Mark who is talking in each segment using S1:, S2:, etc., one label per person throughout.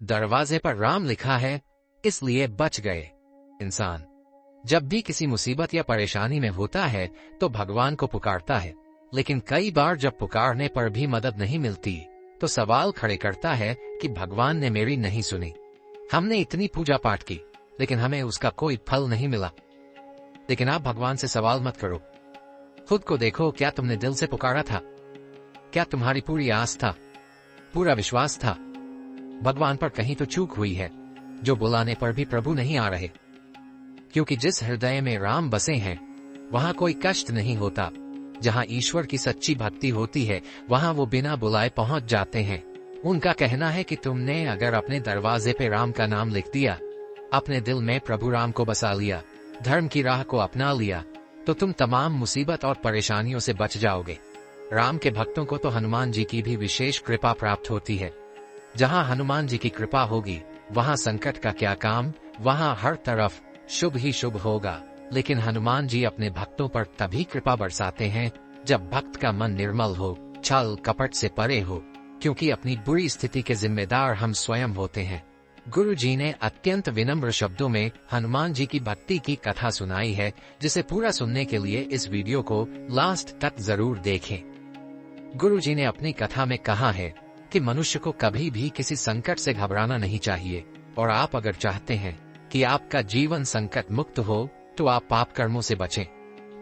S1: दरवाजे पर राम लिखा है, इसलिए बच गए। इंसान जब भी किसी मुसीबत या परेशानी में होता है तो भगवान को पुकारता है, लेकिन कई बार जब पुकारने पर भी मदद नहीं मिलती तो सवाल खड़े करता है कि भगवान ने मेरी नहीं सुनी। हमने इतनी पूजा पाठ की लेकिन हमें उसका कोई फल नहीं मिला। लेकिन आप भगवान से सवाल मत करो, खुद को देखो, क्या तुमने दिल से पुकारा था? क्या तुम्हारी पूरी आस था, पूरा विश्वास था? भगवान पर कहीं तो चूक हुई है, जो बुलाने पर भी प्रभु नहीं आ रहे। क्योंकि जिस हृदय में राम बसे हैं वहां कोई कष्ट नहीं होता। जहां ईश्वर की सच्ची भक्ति होती है वहां वो बिना बुलाए पहुंच जाते हैं। उनका कहना है कि तुमने अगर अपने दरवाजे पे राम का नाम लिख दिया, अपने दिल में प्रभु राम को बसा लिया, धर्म की राह को अपना लिया, तो तुम तमाम मुसीबत और परेशानियों से बच जाओगे। राम के भक्तों को तो हनुमान जी की भी विशेष कृपा प्राप्त होती है। जहां हनुमान जी की कृपा होगी वहां संकट का क्या काम, वहां हर तरफ शुभ ही शुभ होगा। लेकिन हनुमान जी अपने भक्तों पर तभी कृपा बरसाते हैं जब भक्त का मन निर्मल हो, छल कपट से परे हो, क्योंकि अपनी बुरी स्थिति के जिम्मेदार हम स्वयं होते हैं। गुरु जी ने अत्यंत विनम्र शब्दों में हनुमान जी की भक्ति की कथा सुनाई है, जिसे पूरा सुनने के लिए इस वीडियो को लास्ट तक जरूर देखें। गुरु जी ने अपनी कथा में कहा है कि मनुष्य को कभी भी किसी संकट से घबराना नहीं चाहिए, और आप अगर चाहते हैं कि आपका जीवन संकट मुक्त हो तो आप पाप कर्मों से बचें,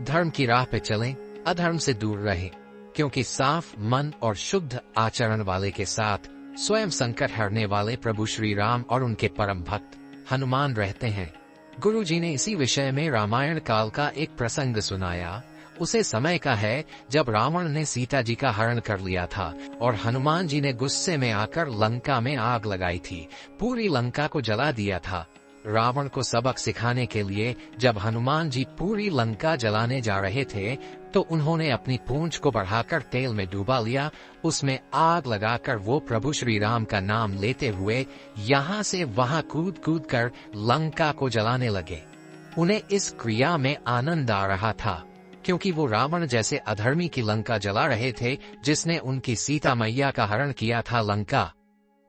S1: धर्म की राह पे चलें, अधर्म से दूर रहें, क्योंकि साफ मन और शुद्ध आचरण वाले के साथ स्वयं संकट हरने वाले प्रभु श्री राम और उनके परम भक्त हनुमान रहते हैं। गुरु जी ने इसी विषय में रामायण काल का एक प्रसंग सुनाया। उसे समय का है जब रावण ने सीता जी का हरण कर लिया था और हनुमान जी ने गुस्से में आकर लंका में आग लगाई थी, पूरी लंका को जला दिया था। रावण को सबक सिखाने के लिए जब हनुमान जी पूरी लंका जलाने जा रहे थे तो उन्होंने अपनी पूंछ को बढ़ाकर तेल में डुबा लिया, उसमें आग लगाकर वो प्रभु श्री राम का नाम लेते हुए यहाँ से वहां कूद कूद कर लंका को जलाने लगे। उन्हें इस क्रिया में आनंद आ रहा था, क्योंकि वो रावण जैसे अधर्मी की लंका जला रहे थे जिसने उनकी सीता मैया का हरण किया था। लंका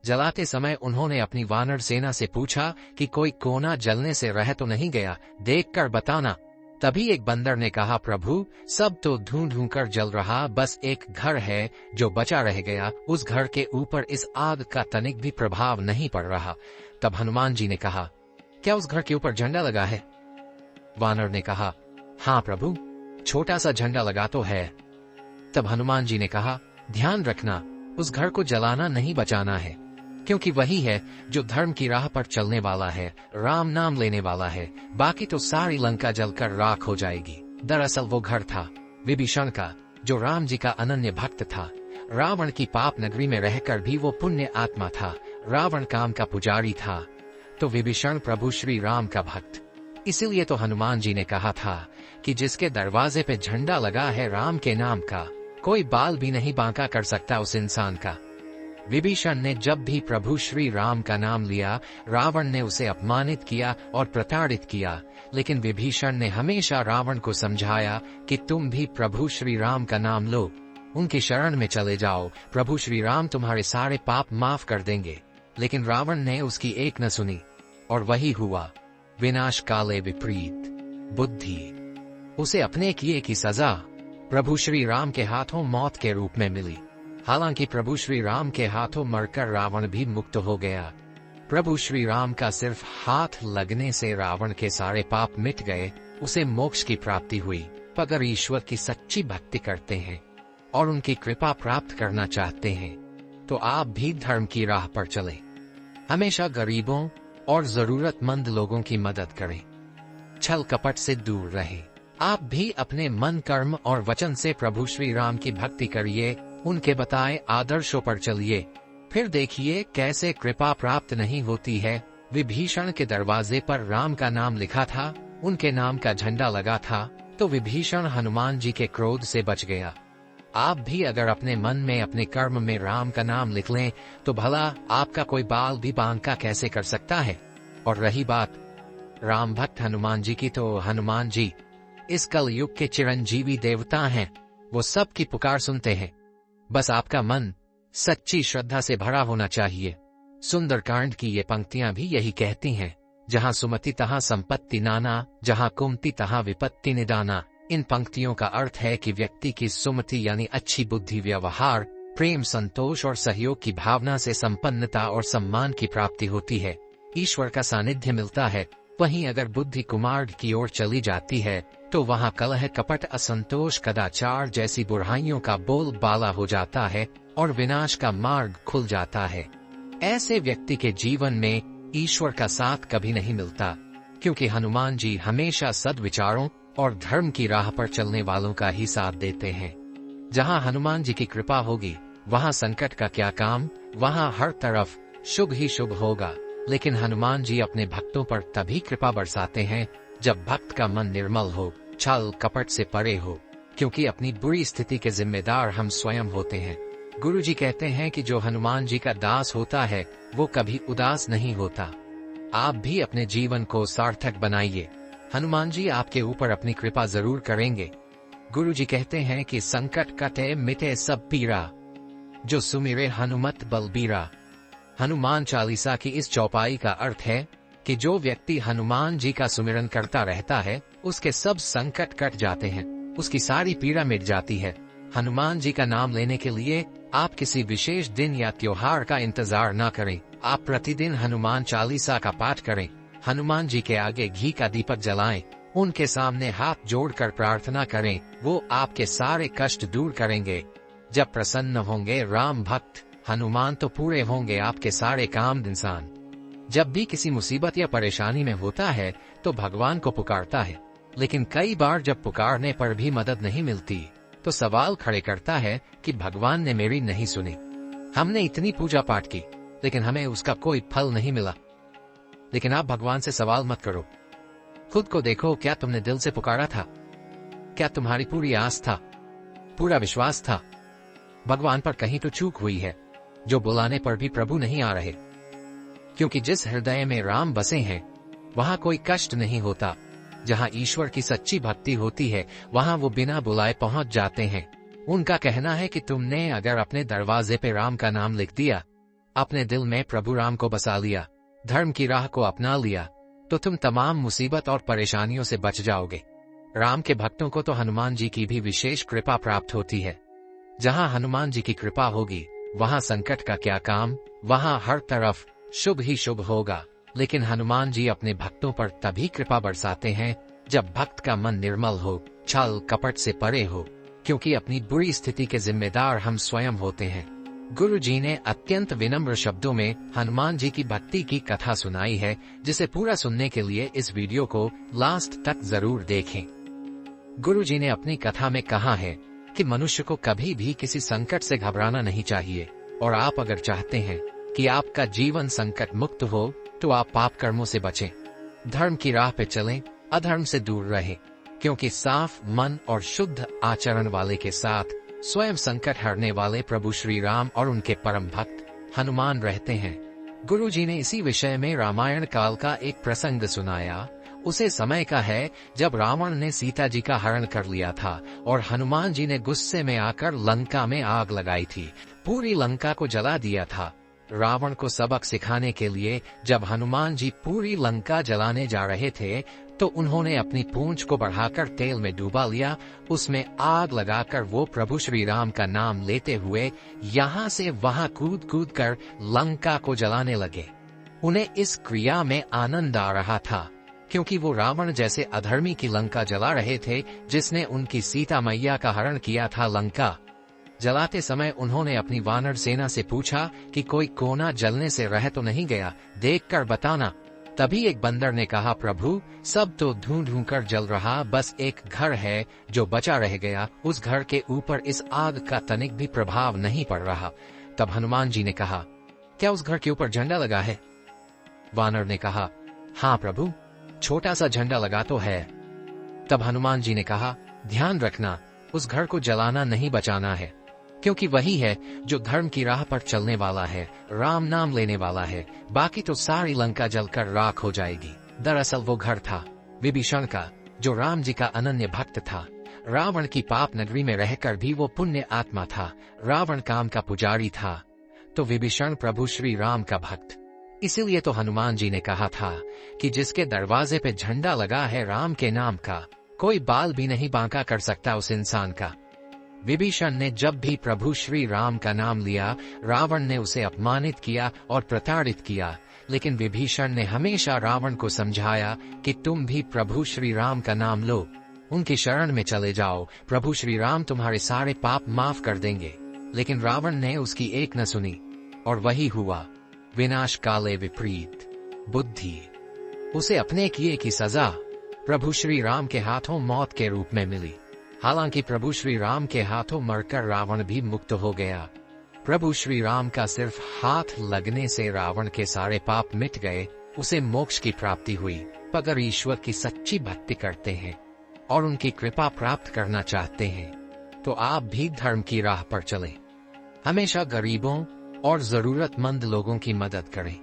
S1: जलाते समय उन्होंने अपनी वानर सेना से पूछा कि कोई कोना जलने से रह तो नहीं गया, देखकर बताना। तभी एक बंदर ने कहा, प्रभु सब तो धूं धूं कर जल रहा, बस एक घर है जो बचा रह गया, उस घर के ऊपर इस आग का तनिक भी प्रभाव नहीं पड़ रहा। तब हनुमान जी ने कहा, क्या उस घर के ऊपर झंडा लगा है? वानर ने कहा, हाँ प्रभु, छोटा सा झंडा लगा तो है। तब हनुमान जी ने कहा, ध्यान रखना, उस घर को जलाना नहीं, बचाना है, क्योंकि वही है जो धर्म की राह पर चलने वाला है, राम नाम लेने वाला है, बाकी तो सारी लंका जलकर राख हो जाएगी। दरअसल वो घर था विभीषण का, जो राम जी का अनन्य भक्त था। रावण की पाप नगरी में रहकर भी वो पुण्य आत्मा था। रावण काम का पुजारी था तो विभीषण प्रभु श्री राम का भक्त। इसीलिए तो हनुमान जी ने कहा था कि जिसके दरवाजे पे झंडा लगा है राम के नाम का, कोई बाल भी नहीं बांका कर सकता उस इंसान का। विभीषण ने जब भी प्रभु श्री राम का नाम लिया, रावण ने उसे अपमानित किया और प्रताड़ित किया, लेकिन विभीषण ने हमेशा रावण को समझाया कि तुम भी प्रभु श्री राम का नाम लो, उनकी शरण में चले जाओ, प्रभु श्री राम तुम्हारे सारे पाप माफ कर देंगे। लेकिन रावण ने उसकी एक न सुनी, और वही हुआ, विनाश काले विपरीत बुद्धि। उसे अपने किए की सजा प्रभु श्री राम के हाथों मौत के रूप में मिली। हालांकि प्रभु श्री राम के हाथों मरकर रावण भी मुक्त हो गया। प्रभु श्री राम का सिर्फ हाथ लगने से रावण के सारे पाप मिट गए, उसे मोक्ष की प्राप्ति हुई। अगर ईश्वर की सच्ची भक्ति करते हैं और उनकी कृपा प्राप्त करना चाहते हैं तो आप भी धर्म की राह पर चलें, हमेशा गरीबों और जरूरतमंद लोगों की मदद करें, छल कपट से दूर रहें। आप भी अपने मन, कर्म और वचन से प्रभु श्री राम की भक्ति करिए, उनके बताए आदर्शों पर चलिए, फिर देखिए कैसे कृपा प्राप्त नहीं होती है। विभीषण के दरवाजे पर राम का नाम लिखा था, उनके नाम का झंडा लगा था, तो विभीषण हनुमान जी के क्रोध से बच गया। आप भी अगर अपने मन में, अपने कर्म में राम का नाम लिख लें तो भला आपका कोई बाल भी बांका कैसे कर सकता है। और रही बात राम भक्त हनुमान जी की, तो हनुमान जी इस कल युग के चिरंजीवी देवता हैं, वो सब की पुकार सुनते हैं। बस आपका मन सच्ची श्रद्धा से भरा होना चाहिए, सुंदरकांड की ये पंक्तियां भी यही कहती हैं, जहां सुमति तहां संपत्ति नाना, जहां कुमति तहां विपत्ति निदाना। इन पंक्तियों का अर्थ है कि व्यक्ति की सुमति यानी अच्छी बुद्धि, व्यवहार, प्रेम, संतोष और सहयोग की भावना से संपन्नता और सम्मान की प्राप्ति होती है, ईश्वर का सानिध्य मिलता है। वहीं अगर बुद्धि कुमार्ग की ओर चली जाती है तो वहां कलह, कपट, असंतोष, कदाचार जैसी बुराइयों का बोलबाला हो जाता है और विनाश का मार्ग खुल जाता है। ऐसे व्यक्ति के जीवन में ईश्वर का साथ कभी नहीं मिलता, क्योंकि हनुमान जी हमेशा सद्विचारों और धर्म की राह पर चलने वालों का ही साथ देते हैं। जहां हनुमान जी की कृपा होगी वहां संकट का क्या काम, वहां हर तरफ शुभ ही शुभ होगा। लेकिन हनुमान जी अपने भक्तों पर तभी कृपा बरसाते हैं जब भक्त का मन निर्मल हो, छल कपट से परे हो, क्योंकि अपनी बुरी स्थिति के जिम्मेदार हम स्वयं होते हैं। गुरु जी कहते हैं कि जो हनुमान जी का दास होता है वो कभी उदास नहीं होता। आप भी अपने जीवन को सार्थक बनाइए, हनुमान जी आपके ऊपर अपनी कृपा जरूर करेंगे। गुरु जी कहते हैं कि संकट कटे मिटे सब पीरा, जो सुमिरे हनुमत बलबीरा। हनुमान चालीसा की इस चौपाई का अर्थ है कि जो व्यक्ति हनुमान जी का सुमिरन करता रहता है उसके सब संकट कट जाते हैं, उसकी सारी पीड़ा मिट जाती है। हनुमान जी का नाम लेने के लिए आप किसी विशेष दिन या त्योहार का इंतजार न करें, आप प्रतिदिन हनुमान चालीसा का पाठ करें, हनुमान जी के आगे घी का दीपक जलाएं, उनके सामने हाथ जोड़कर प्रार्थना करें, वो आपके सारे कष्ट दूर करेंगे। जब प्रसन्न होंगे राम भक्त, हनुमान तो पूरे होंगे आपके सारे काम। इंसान जब भी किसी मुसीबत या परेशानी में होता है तो भगवान को पुकारता है, लेकिन कई बार जब पुकारने पर भी मदद नहीं मिलती तो सवाल खड़े करता है कि भगवान ने मेरी नहीं सुनी। हमने इतनी पूजा पाठ की लेकिन हमें उसका कोई फल नहीं मिला। लेकिन आप भगवान से सवाल मत करो, खुद को देखो, क्या तुमने दिल से पुकारा था? क्या तुम्हारी पूरी आस था, पूरा विश्वास था? भगवान पर कहीं तो चूक हुई है, जो बुलाने पर भी प्रभु नहीं आ रहे। क्योंकि जिस हृदय में राम बसे हैं वहां कोई कष्ट नहीं होता। जहां ईश्वर की सच्ची भक्ति होती है वहां वो बिना बुलाए पहुंच जाते हैं। उनका कहना है कि तुमने अगर अपने दरवाजे पे राम का नाम लिख दिया, अपने दिल में प्रभु राम को बसा लिया, धर्म की राह को अपना लिया, तो तुम तमाम मुसीबत और परेशानियों से बच जाओगे। राम के भक्तों को तो हनुमान जी की भी विशेष कृपा प्राप्त होती है। जहां हनुमान जी की कृपा होगी वहां संकट का क्या काम, वहां हर तरफ शुभ ही शुभ होगा। लेकिन हनुमान जी अपने भक्तों पर तभी कृपा बरसाते हैं जब भक्त का मन निर्मल हो, छल कपट से परे हो, क्योंकि अपनी बुरी स्थिति के जिम्मेदार हम स्वयं होते हैं। गुरु जी ने अत्यंत विनम्र शब्दों में हनुमान जी की भक्ति की कथा सुनाई है, जिसे पूरा सुनने के लिए इस वीडियो को लास्ट तक जरूर देखें। गुरु जी ने अपनी कथा में कहा है कि मनुष्य को कभी भी किसी संकट से घबराना नहीं चाहिए, और आप अगर चाहते हैं कि आपका जीवन संकट मुक्त हो तो आप पाप कर्मों से बचें, धर्म की राह पे चलें, अधर्म से दूर रहें, क्योंकि साफ मन और शुद्ध आचरण वाले के साथ स्वयं संकट हरने वाले प्रभु श्री राम और उनके परम भक्त हनुमान रहते हैं। गुरु जी ने इसी विषय में रामायण काल का एक प्रसंग सुनाया। उसे समय का है जब रावण ने सीता जी का हरण कर लिया था और हनुमान जी ने गुस्से में आकर लंका में आग लगाई थी, पूरी लंका को जला दिया था। रावण को सबक सिखाने के लिए जब हनुमान जी पूरी लंका जलाने जा रहे थे तो उन्होंने अपनी पूंछ को बढ़ाकर तेल में डुबा लिया, उसमें आग लगाकर वो प्रभु श्री राम का नाम लेते हुए यहाँ से वहां कूद कूद कर लंका को जलाने लगे। उन्हें इस क्रिया में आनंद आ रहा था, क्योंकि वो रावण जैसे अधर्मी की लंका जला रहे थे जिसने उनकी सीता मैया का हरण किया था। लंका जलाते समय उन्होंने अपनी वानर सेना से पूछा कि कोई कोना जलने से रह तो नहीं गया, देखकर बताना। तभी एक बंदर ने कहा, प्रभु सब तो धुआं धुआं कर जल रहा, बस एक घर है जो बचा रह गया, उस घर के ऊपर इस आग का तनिक भी प्रभाव नहीं पड़ रहा। तब हनुमान जी ने कहा, क्या उस घर के ऊपर झंडा लगा है? वानर ने कहा, हाँ प्रभु, छोटा सा झंडा लगा तो है। तब हनुमान जी ने कहा, ध्यान रखना, उस घर को जलाना नहीं बचाना है, क्योंकि वही है जो धर्म की राह पर चलने वाला है, राम नाम लेने वाला है, बाकी तो सारी लंका जलकर राख हो जाएगी। दरअसल वो घर था विभीषण का, जो राम जी का अनन्य भक्त था। रावण की पाप नगरी में रहकर भी वो पुण्य आत्मा था। रावण काम का पुजारी था, तो विभीषण प्रभु श्री राम का भक्त। इसीलिए तो हनुमान जी ने कहा था कि जिसके दरवाजे पे झंडा लगा है राम के नाम का, कोई बाल भी नहीं बांका कर सकता उस इंसान का। विभीषण ने जब भी प्रभु श्री राम का नाम लिया, रावण ने उसे अपमानित किया और प्रताड़ित किया, लेकिन विभीषण ने हमेशा रावण को समझाया कि तुम भी प्रभु श्री राम का नाम लो, उनकी शरण में चले जाओ, प्रभु श्री राम तुम्हारे सारे पाप माफ कर देंगे। लेकिन रावण ने उसकी एक न सुनी, और वही हुआ, विनाश काले विपरीत बुद्धि। उसे अपने किए की सजा प्रभु श्री राम के हाथों मौत के रूप में मिली। हालांकि प्रभु श्री राम के हाथों मरकर रावण भी मुक्त हो गया। प्रभु श्री राम का सिर्फ हाथ लगने से रावण के सारे पाप मिट गए, उसे मोक्ष की प्राप्ति हुई। अगर ईश्वर की सच्ची भक्ति करते हैं और उनकी कृपा प्राप्त करना चाहते हैं, तो आप भी धर्म की राह पर चलें। हमेशा गरीबों और जरूरतमंद लोगों की मदद करें।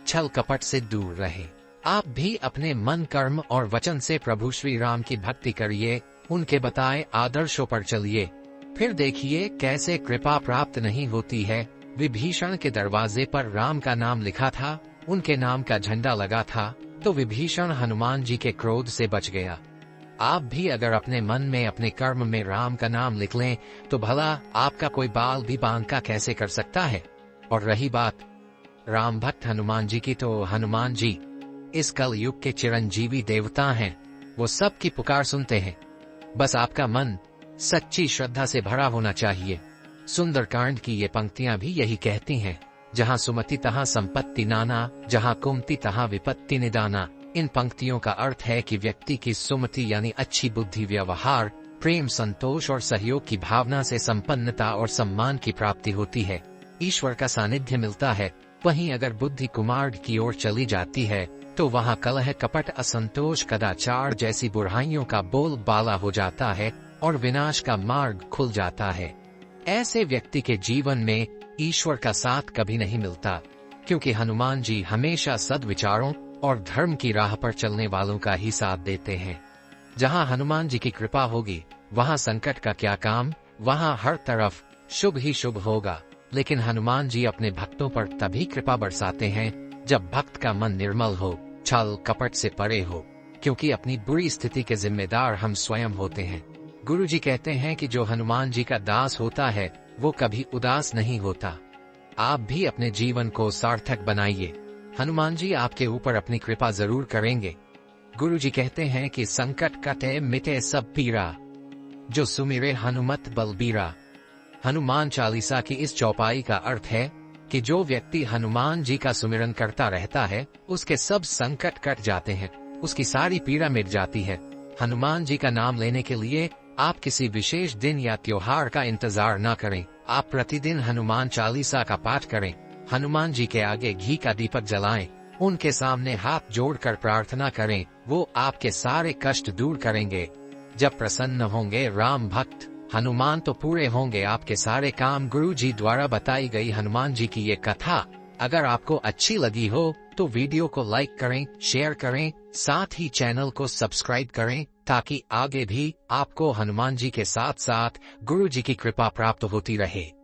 S1: छल कपट से दूर रहें। आप भी अपने मन, कर्म और वचन से प्रभु श्री राम की भक्ति करिए, उनके बताए आदर्शों पर चलिए, फिर देखिए कैसे कृपा प्राप्त नहीं होती है। विभीषण के दरवाजे पर राम का नाम लिखा था, उनके नाम का झंडा लगा था, तो विभीषण हनुमान जी के क्रोध से बच गया। आप भी अगर अपने मन में, अपने कर्म में राम का नाम लिख लें, तो भला आपका कोई बाल भी बांका कैसे कर सकता है। और रही बात राम भक्त हनुमान जी की, तो हनुमान जी इस कल युग के चिरंजीवी देवता हैं। वो सबकी पुकार सुनते हैं, बस आपका मन सच्ची श्रद्धा से भरा होना चाहिए। सुंदरकांड की ये पंक्तियां भी यही कहती हैं, जहाँ सुमति तहाँ संपत्ति नाना, जहाँ कुमति तहाँ विपत्ति निदाना। इन पंक्तियों का अर्थ है कि व्यक्ति की सुमति यानी अच्छी बुद्धि, व्यवहार, प्रेम, संतोष और सहयोग की भावना से संपन्नता और सम्मान की प्राप्ति होती है, ईश्वर का सानिध्य मिलता है। वहीं अगर बुद्धि कुमार्ग की ओर चली जाती है, तो वहाँ कलह, कपट, असंतोष, कदाचार जैसी बुराइयों का बोलबाला हो जाता है और विनाश का मार्ग खुल जाता है। ऐसे व्यक्ति के जीवन में ईश्वर का साथ कभी नहीं मिलता, क्योंकि हनुमान जी हमेशा सद्विचारों और धर्म की राह पर चलने वालों का ही साथ देते हैं। जहाँ हनुमान जी की कृपा होगी, वहाँ संकट का क्या काम, वहाँ हर तरफ शुभ ही शुभ होगा। लेकिन हनुमान जी अपने भक्तों पर तभी कृपा बरसाते हैं जब भक्त का मन निर्मल हो, छल कपट से परे हो, क्योंकि अपनी बुरी स्थिति के जिम्मेदार हम स्वयं होते हैं। गुरु जी कहते हैं कि जो हनुमान जी का दास होता है, वो कभी उदास नहीं होता। आप भी अपने जीवन को सार्थक बनाइए, हनुमान जी आपके ऊपर अपनी कृपा जरूर करेंगे। गुरु जी कहते हैं कि संकट कटे मिटे सब पीरा, जो सुमिरे हनुमत बलबीरा। हनुमान चालीसा की इस चौपाई का अर्थ है कि जो व्यक्ति हनुमान जी का सुमिरन करता रहता है, उसके सब संकट कट जाते हैं, उसकी सारी पीड़ा मिट जाती है। हनुमान जी का नाम लेने के लिए आप किसी विशेष दिन या त्योहार का इंतजार न करें। आप प्रतिदिन हनुमान चालीसा का पाठ करें, हनुमान जी के आगे घी का दीपक जलाएं, उनके सामने हाथ जोड़कर प्रार्थना करें, वो आपके सारे कष्ट दूर करेंगे। जब प्रसन्न होंगे राम भक्त, हनुमान तो पूरे होंगे आपके सारे काम। गुरु जी द्वारा बताई गई हनुमान जी की ये कथा अगर आपको अच्छी लगी हो, तो वीडियो को लाइक करें, शेयर करें, साथ ही चैनल को सब्सक्राइब करें, ताकि आगे भी आपको हनुमान जी के साथ साथ गुरु जी की कृपा प्राप्त होती रहे।